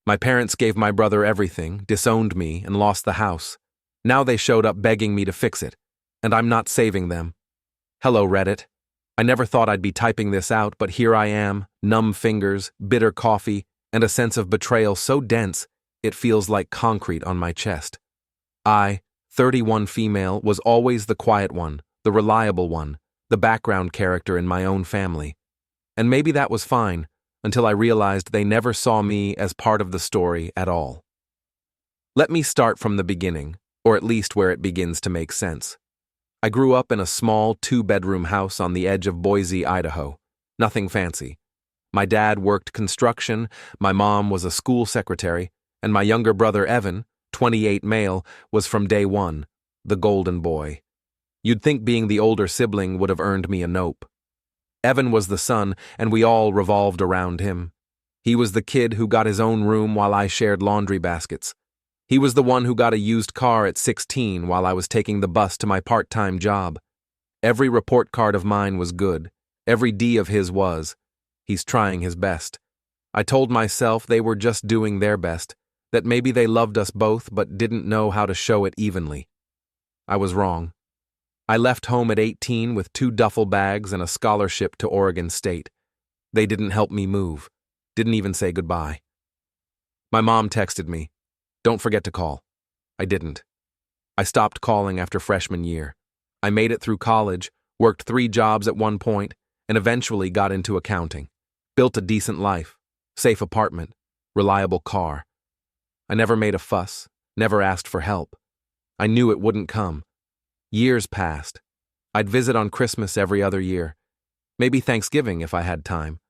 My parents gave my brother everything, disowned me, and lost the house. Now they showed up begging me to fix it, and I'm not saving them. Hello, Reddit. I never thought I'd be typing this out, but here I am, numb fingers, bitter coffee, and a sense of betrayal so dense it feels like concrete on my chest. I, 31 female, was always the quiet one, the reliable one, the background character in my own family. And maybe that was fine, until I realized they never saw me as part of the story at all. Let me start from the beginning, or at least where it begins to make sense. I grew up in a small 2-bedroom house on the edge of Boise, Idaho. Nothing fancy. My dad worked construction, my mom was a school secretary, and my younger brother Evan, 28 male, was from day one, the golden boy. You'd think being the older sibling would have earned me a nope. Evan was the son, and we all revolved around him. He was the kid who got his own room while I shared laundry baskets. He was the one who got a used car at 16 while I was taking the bus to my part-time job. Every report card of mine was good. Every D of his was. He's trying his best. I told myself they were just doing their best, that maybe they loved us both but didn't know how to show it evenly. I was wrong. I left home at 18 with 2 duffel bags and a scholarship to Oregon State. They didn't help me move. Didn't even say goodbye. My mom texted me, "Don't forget to call." I didn't. I stopped calling after freshman year. I made it through college, worked 3 jobs at one point, and eventually got into accounting. Built a decent life, safe apartment, reliable car. I never made a fuss, never asked for help. I knew it wouldn't come. Years passed. I'd visit on Christmas every other year. Maybe Thanksgiving if I had time.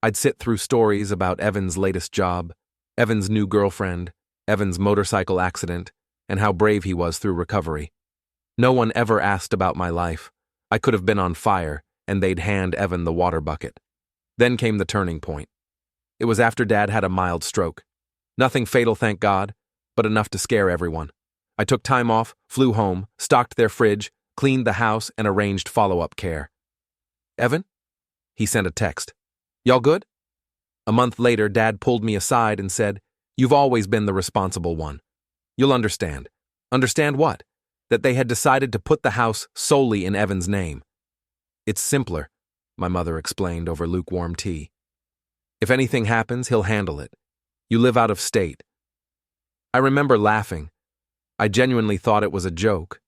I'd sit through stories about Evan's latest job, Evan's new girlfriend, Evan's motorcycle accident, and how brave he was through recovery. No one ever asked about my life. I could have been on fire, and they'd hand Evan the water bucket. Then came the turning point. It was after Dad had a mild stroke. Nothing fatal, thank God, but enough to scare everyone. I took time off, flew home, stocked their fridge, cleaned the house, and arranged follow-up care. "Evan?" He sent a text. "Y'all good?" A month later, Dad pulled me aside and said, "You've always been the responsible one. You'll understand." Understand what? That they had decided to put the house solely in Evan's name. "It's simpler," my mother explained over lukewarm tea. "If anything happens, he'll handle it. You live out of state." I remember laughing. I genuinely thought it was a joke.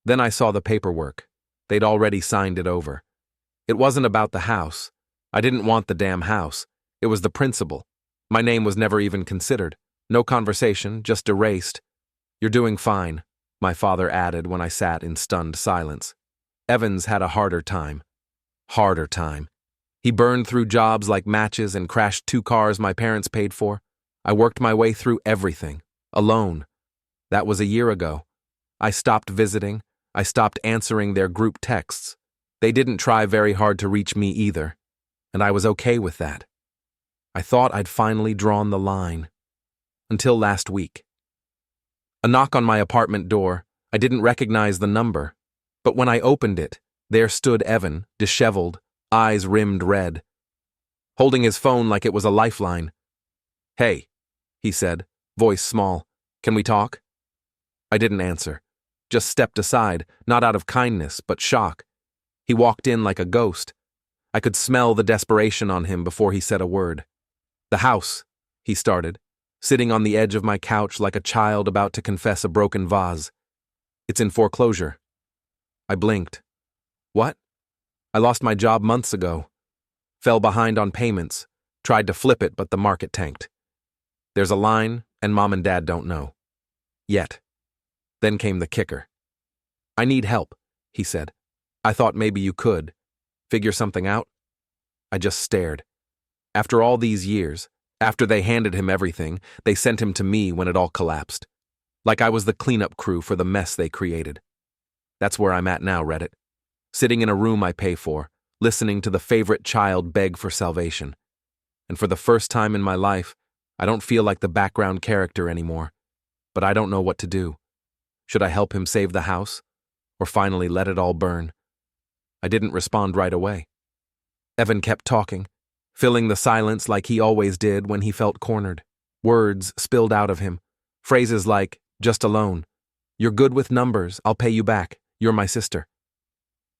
Then I saw the paperwork. They'd already signed it over. It wasn't about the house. I didn't want the damn house. It was the principal. My name was never even considered. No conversation, just erased. "You're doing fine," my father added when I sat in stunned silence. Evans had a harder time. Harder time. He burned through jobs like matches and crashed 2 cars my parents paid for. I worked my way through everything, alone. That was a year ago. I stopped visiting. I stopped answering their group texts. They didn't try very hard to reach me either, and I was okay with that. I thought I'd finally drawn the line. Until last week. A knock on my apartment door. I didn't recognize the number, but when I opened it, there stood Evan, disheveled, eyes rimmed red, holding his phone like it was a lifeline. "Hey," he said, voice small, "can we talk?" I didn't answer, just stepped aside, not out of kindness, but shock. He walked in like a ghost. I could smell the desperation on him before he said a word. "The house," he started, sitting on the edge of my couch like a child about to confess a broken vase. "It's in foreclosure." I blinked. "What?" "I lost my job months ago. Fell behind on payments. Tried to flip it, but the market tanked. There's a line, and Mom and Dad don't know. Yet." Then came the kicker. "I need help," he said. "I thought maybe you could. Figure something out?" I just stared. After all these years, after they handed him everything, they sent him to me when it all collapsed. Like I was the cleanup crew for the mess they created. That's where I'm at now, Reddit. Sitting in a room I pay for, listening to the favorite child beg for salvation. And for the first time in my life, I don't feel like the background character anymore. But I don't know what to do. Should I help him save the house? Or finally let it all burn? I didn't respond right away. Evan kept talking, filling the silence like he always did when he felt cornered. Words spilled out of him. Phrases like, just a loan. You're good with numbers, I'll pay you back. You're my sister.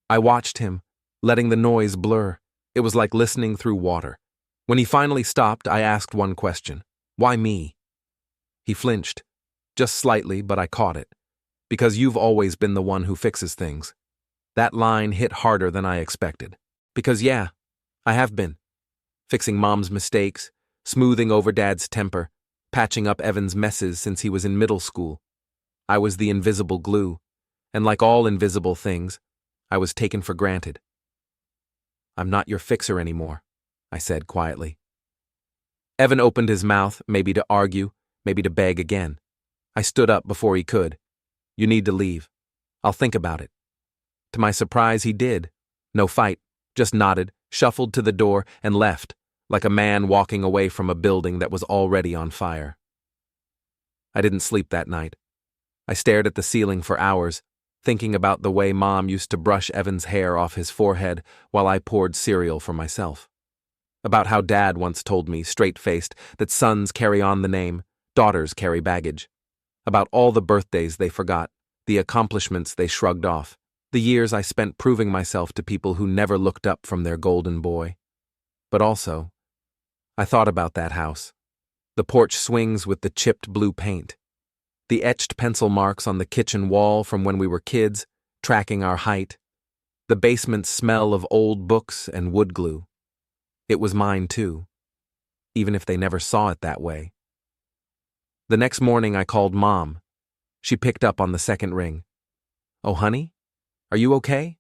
I watched him, letting the noise blur. It was like listening through water. When he finally stopped, I asked one question. Why me? He flinched. Just slightly, but I caught it. Because you've always been the one who fixes things. That line hit harder than I expected. Because yeah, I have been. Fixing Mom's mistakes, smoothing over Dad's temper, patching up Evan's messes since he was in middle school. I was the invisible glue, and like all invisible things, I was taken for granted. I'm not your fixer anymore, I said quietly. Evan opened his mouth, maybe to argue, maybe to beg again. I stood up before he could. You need to leave. I'll think about it. To my surprise, he did. No fight, just nodded, shuffled to the door, and left, like a man walking away from a building that was already on fire. I didn't sleep that night. I stared at the ceiling for hours, thinking about the way Mom used to brush Evan's hair off his forehead while I poured cereal for myself. About how Dad once told me, straight-faced, that sons carry on the name, daughters carry baggage. About all the birthdays they forgot, the accomplishments they shrugged off, the years I spent proving myself to people who never looked up from their golden boy. But also, I thought about that house. The porch swings with the chipped blue paint. The etched pencil marks on the kitchen wall from when we were kids, tracking our height. The basement's smell of old books and wood glue. It was mine too, even if they never saw it that way. The next morning I called Mom. She picked up on the second ring. Oh, honey? Are you okay?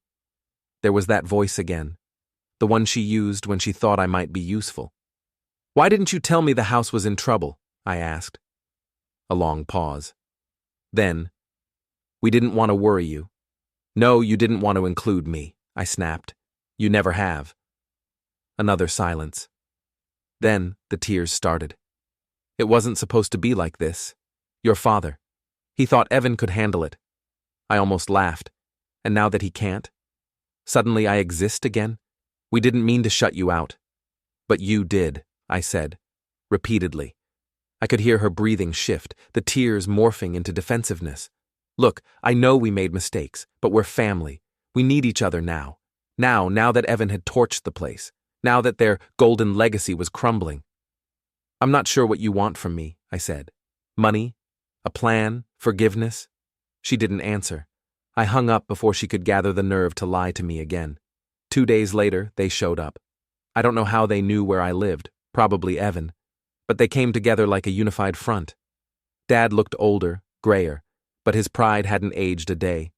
There was that voice again, the one she used when she thought I might be useful. Why didn't you tell me the house was in trouble? I asked. A long pause. Then, we didn't want to worry you. No, you didn't want to include me, I snapped. You never have. Another silence. Then the tears started. It wasn't supposed to be like this. Your father. He thought Evan could handle it. I almost laughed. And now that he can't? Suddenly I exist again? We didn't mean to shut you out. But you did, I said, repeatedly. I could hear her breathing shift, the tears morphing into defensiveness. Look, I know we made mistakes, but we're family. We need each other now. Now that Evan had torched the place. Now that their golden legacy was crumbling. I'm not sure what you want from me, I said. Money? A plan? Forgiveness? She didn't answer. I hung up before she could gather the nerve to lie to me again. 2 days later, they showed up. I don't know how they knew where I lived, probably Evan. But they came together like a unified front. Dad looked older, grayer, but his pride hadn't aged a day.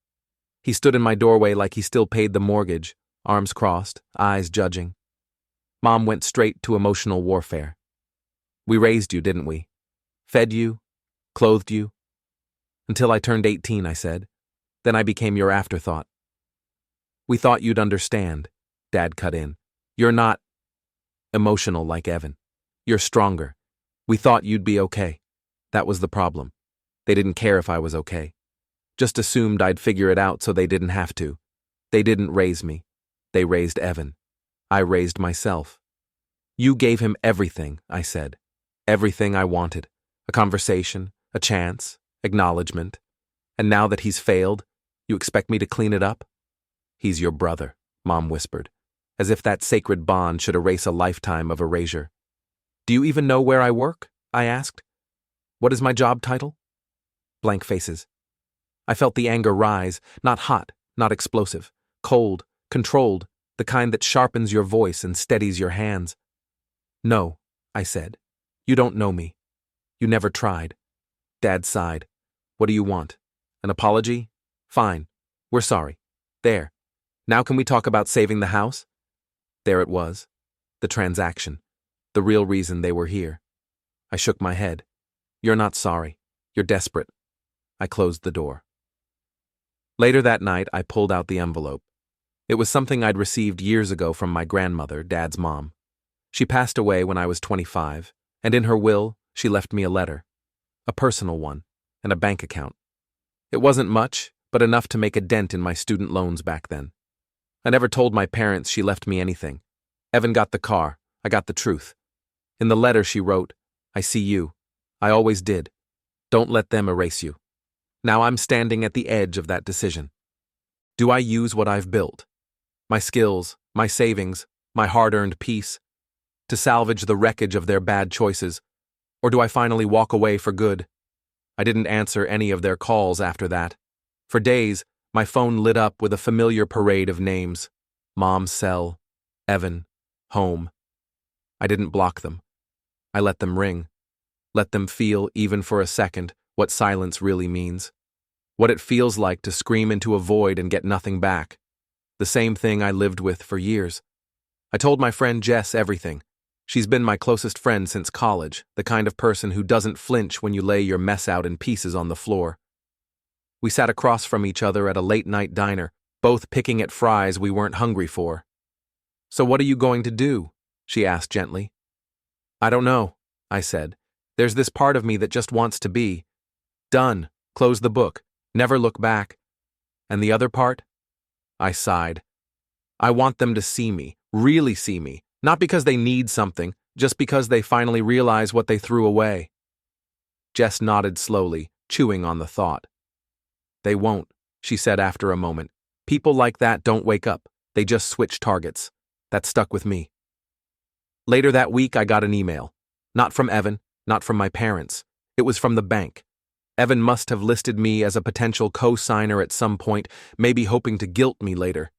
He stood in my doorway like he still paid the mortgage, arms crossed, eyes judging. Mom went straight to emotional warfare. We raised you, didn't we? Fed you? Clothed you? Until I turned 18, I said. Then I became your afterthought. We thought you'd understand, Dad cut in. You're not emotional like Evan. You're stronger. We thought you'd be okay. That was the problem. They didn't care if I was okay. Just assumed I'd figure it out so they didn't have to. They didn't raise me. They raised Evan. I raised myself. You gave him everything, I said. Everything I wanted. A conversation, a chance, acknowledgement. And now that he's failed, you expect me to clean it up? He's your brother, Mom whispered, as if that sacred bond should erase a lifetime of erasure. Do you even know where I work? I asked. What is my job title? Blank faces. I felt the anger rise, not hot, not explosive, cold, controlled, the kind that sharpens your voice and steadies your hands. No, I said. You don't know me. You never tried. Dad sighed. What do you want? An apology? Fine. We're sorry. There. Now can we talk about saving the house? There it was. The transaction. The real reason they were here. I shook my head. You're not sorry. You're desperate. I closed the door. Later that night, I pulled out the envelope. It was something I'd received years ago from my grandmother, Dad's mom. She passed away when I was 25, and in her will, she left me a letter. A personal one, and a bank account. It wasn't much, but enough to make a dent in my student loans back then. I never told my parents she left me anything. Evan got the car. I got the truth. In the letter she wrote, I see you. I always did. Don't let them erase you. Now I'm standing at the edge of that decision. Do I use what I've built, my skills, my savings, my hard-earned peace, to salvage the wreckage of their bad choices, or do I finally walk away for good? I didn't answer any of their calls after that. For days, my phone lit up with a familiar parade of names. Mom's cell, Evan, home. I didn't block them. I let them ring. Let them feel, even for a second, what silence really means. What it feels like to scream into a void and get nothing back. The same thing I lived with for years. I told my friend Jess everything. She's been my closest friend since college, the kind of person who doesn't flinch when you lay your mess out in pieces on the floor. We sat across from each other at a late-night diner, both picking at fries we weren't hungry for. "So what are you going to do?" she asked gently. "I don't know," I said. "There's this part of me that just wants to be done, close the book, never look back. And the other part?" I sighed. "I want them to see me, really see me, not because they need something, just because they finally realize what they threw away." Jess nodded slowly, chewing on the thought. "They won't," she said after a moment. "People like that don't wake up, they just switch targets." That stuck with me. Later that week, I got an email. Not from Evan, not from my parents. It was from the bank. Evan must have listed me as a potential co-signer at some point, maybe hoping to guilt me later.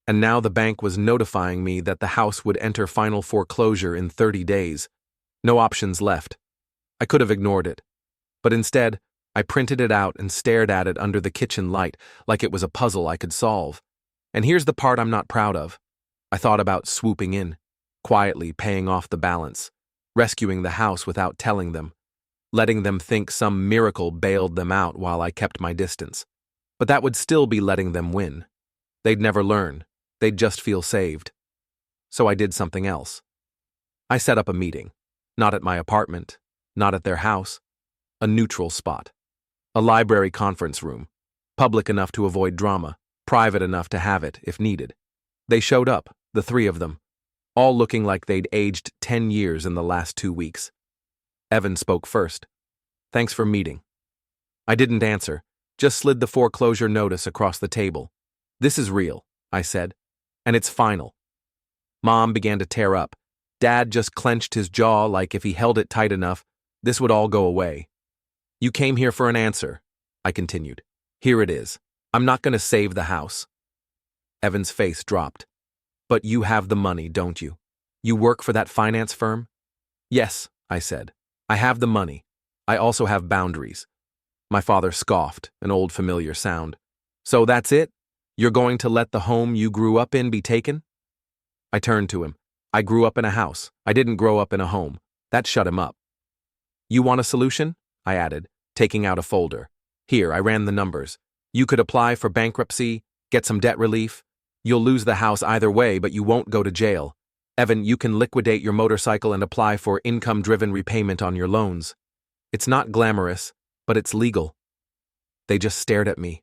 And now the bank was notifying me that the house would enter final foreclosure in 30 days. No options left. I could have ignored it. But instead, I printed it out and stared at it under the kitchen light like it was a puzzle I could solve. And here's the part I'm not proud of. I thought about swooping in, quietly paying off the balance, rescuing the house without telling them, letting them think some miracle bailed them out while I kept my distance. But that would still be letting them win. They'd never learn. They'd just feel saved. So I did something else. I set up a meeting. Not at my apartment, not at their house. A neutral spot. A library conference room. Public enough to avoid drama, private enough to have it if needed. They showed up, the three of them, all looking like they'd aged 10 years in the last 2 weeks. Evan spoke first. "Thanks for meeting." I didn't answer, just slid the foreclosure notice across the table. "This is real," I said, "and it's final." Mom began to tear up. Dad just clenched his jaw like if he held it tight enough, this would all go away. "You came here for an answer," I continued. "Here it is. I'm not going to save the house." Evan's face dropped. "But you have the money, don't you? You work for that finance firm?" "Yes," I said. "I have the money. I also have boundaries." My father scoffed, an old familiar sound. "So that's it? You're going to let the home you grew up in be taken?" I turned to him. "I grew up in a house. I didn't grow up in a home." That shut him up. "You want a solution?" I added, taking out a folder. "Here, I ran the numbers. You could apply for bankruptcy, get some debt relief. You'll lose the house either way, but you won't go to jail. Evan, you can liquidate your motorcycle and apply for income-driven repayment on your loans. It's not glamorous, but it's legal." They just stared at me.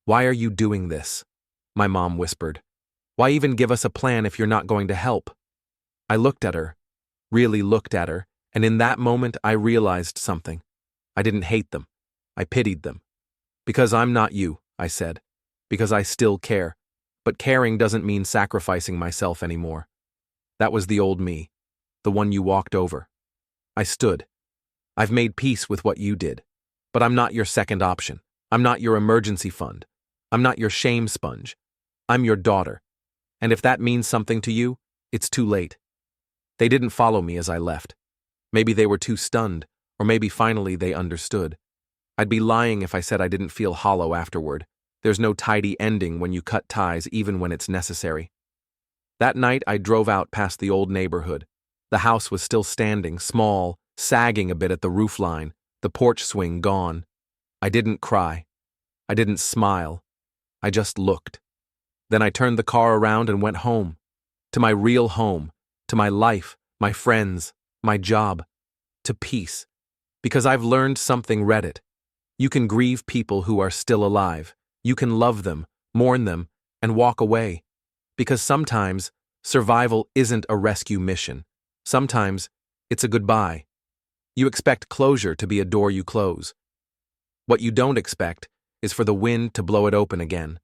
"Why are you doing this?" my mom whispered. "Why even give us a plan if you're not going to help?" I looked at her, really looked at her, and in that moment I realized something. I didn't hate them. I pitied them. "Because I'm not you," I said. "Because I still care. But caring doesn't mean sacrificing myself anymore." That was the old me, the one you walked over. I stood. "I've made peace with what you did. But I'm not your second option. I'm not your emergency fund. I'm not your shame sponge. I'm your daughter. And if that means something to you, it's too late." They didn't follow me as I left. Maybe they were too stunned, or maybe finally they understood. I'd be lying if I said I didn't feel hollow afterward. There's no tidy ending when you cut ties, even when it's necessary. That night, I drove out past the old neighborhood. The house was still standing, small, sagging a bit at the roofline, the porch swing gone. I didn't cry. I didn't smile. I just looked. Then I turned the car around and went home. To my real home. To my life, my friends, my job. To peace. Because I've learned something, Reddit. You can grieve people who are still alive. You can love them, mourn them, and walk away. Because sometimes, survival isn't a rescue mission. Sometimes, it's a goodbye. You expect closure to be a door you close. What you don't expect is for the wind to blow it open again.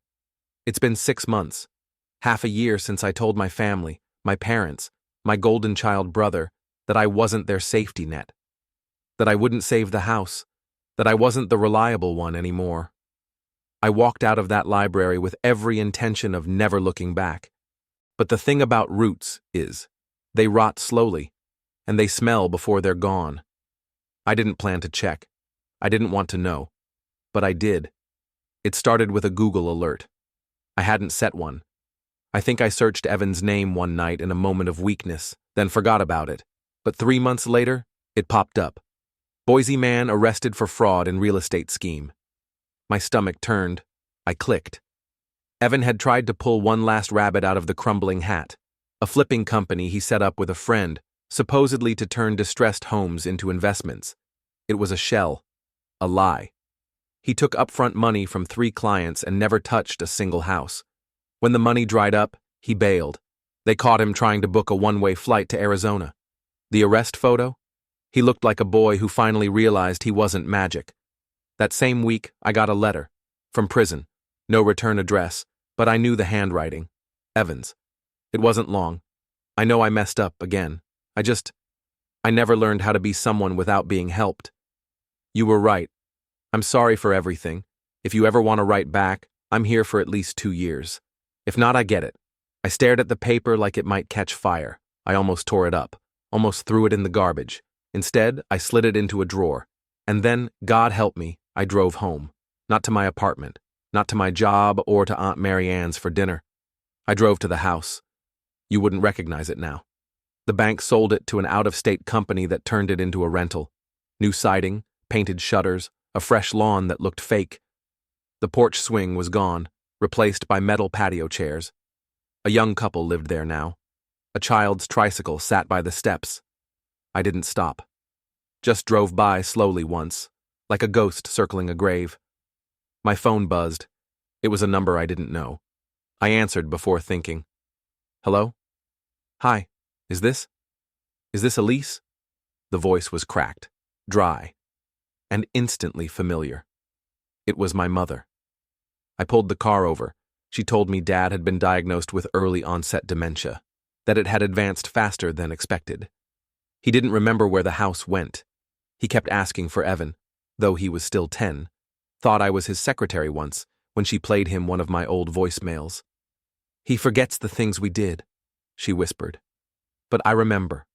It's been 6 months, half a year since I told my family, my parents, my golden child brother, that I wasn't their safety net, that I wouldn't save the house, that I wasn't the reliable one anymore. I walked out of that library with every intention of never looking back. But the thing about roots is, they rot slowly, and they smell before they're gone. I didn't plan to check. I didn't want to know. But I did. It started with a Google alert. I hadn't set one. I think I searched Evan's name one night in a moment of weakness, then forgot about it. But 3 months later, it popped up. Boise man arrested for fraud in real estate scheme. My stomach turned. I clicked. Evan had tried to pull one last rabbit out of the crumbling hat, a flipping company he set up with a friend, supposedly to turn distressed homes into investments. It was a shell, a lie. He took upfront money from 3 clients and never touched a single house. When the money dried up, he bailed. They caught him trying to book a one-way flight to Arizona. The arrest photo? He looked like a boy who finally realized he wasn't magic. That same week, I got a letter. From prison. No return address, but I knew the handwriting. Evans. It wasn't long. I know I messed up again. I never learned how to be someone without being helped. You were right. I'm sorry for everything. If you ever want to write back, I'm here for at least 2 years. If not, I get it. I stared at the paper like it might catch fire. I almost tore it up, almost threw it in the garbage. Instead, I slid it into a drawer. And then, God help me, I drove home. Not to my apartment, not to my job or to Aunt Mary Ann's for dinner. I drove to the house. You wouldn't recognize it now. The bank sold it to an out-of-state company that turned it into a rental. New siding, painted shutters, a fresh lawn that looked fake. The porch swing was gone, replaced by metal patio chairs. A young couple lived there now. A child's tricycle sat by the steps. I didn't stop. Just drove by slowly once, like a ghost circling a grave. My phone buzzed. It was a number I didn't know. I answered before thinking. Hello? Hi, is this Elise? The voice was cracked, dry, and instantly familiar. It was my mother. I pulled the car over. She told me Dad had been diagnosed with early onset dementia, that it had advanced faster than expected. He didn't remember where the house went. He kept asking for Evan, though he was still 10. Thought I was his secretary once, when she played him one of my old voicemails. He forgets the things we did, she whispered. But I remember.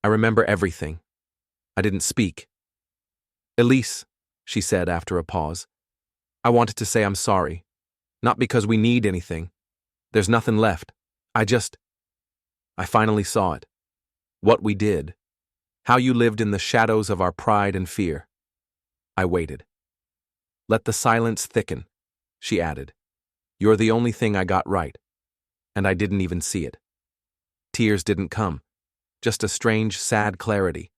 I remember everything. I didn't speak. Elise, she said after a pause. I wanted to say I'm sorry. Not because we need anything. There's nothing left. I finally saw it. What we did. How you lived in the shadows of our pride and fear. I waited. Let the silence thicken, she added. You're the only thing I got right. And I didn't even see it. Tears didn't come. Just a strange, sad clarity.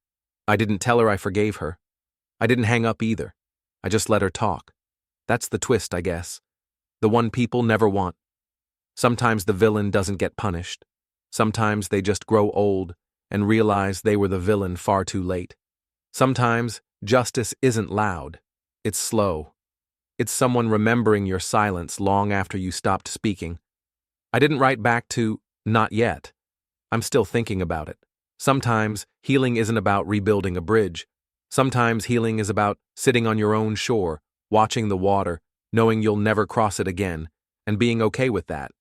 I didn't tell her I forgave her. I didn't hang up either. I just let her talk. That's the twist, I guess. The one people never want. Sometimes the villain doesn't get punished. Sometimes they just grow old and realize they were the villain far too late. Sometimes justice isn't loud. It's slow. It's someone remembering your silence long after you stopped speaking. I didn't write back to, not yet. I'm still thinking about it. Sometimes healing isn't about rebuilding a bridge. Sometimes healing is about sitting on your own shore, watching the water, knowing you'll never cross it again, and being okay with that.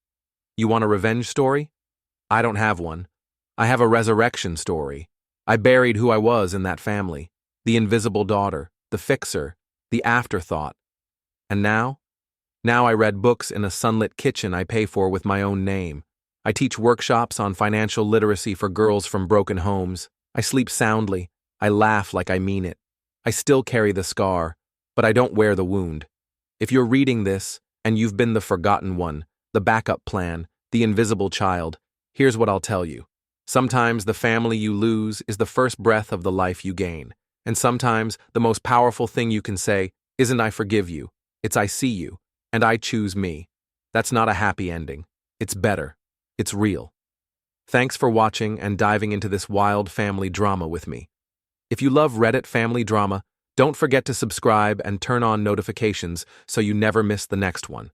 You want a revenge story? I don't have one. I have a resurrection story. I buried who I was in that family. The invisible daughter, the fixer, the afterthought. And now? Now I read books in a sunlit kitchen I pay for with my own name. I teach workshops on financial literacy for girls from broken homes. I sleep soundly. I laugh like I mean it. I still carry the scar, but I don't wear the wound. If you're reading this, and you've been the forgotten one, the backup plan, the invisible child, here's what I'll tell you. Sometimes the family you lose is the first breath of the life you gain. And sometimes the most powerful thing you can say isn't I forgive you, it's I see you, and I choose me. That's not a happy ending. It's better. It's real. Thanks for watching and diving into this wild family drama with me. If you love Reddit family drama, don't forget to subscribe and turn on notifications so you never miss the next one.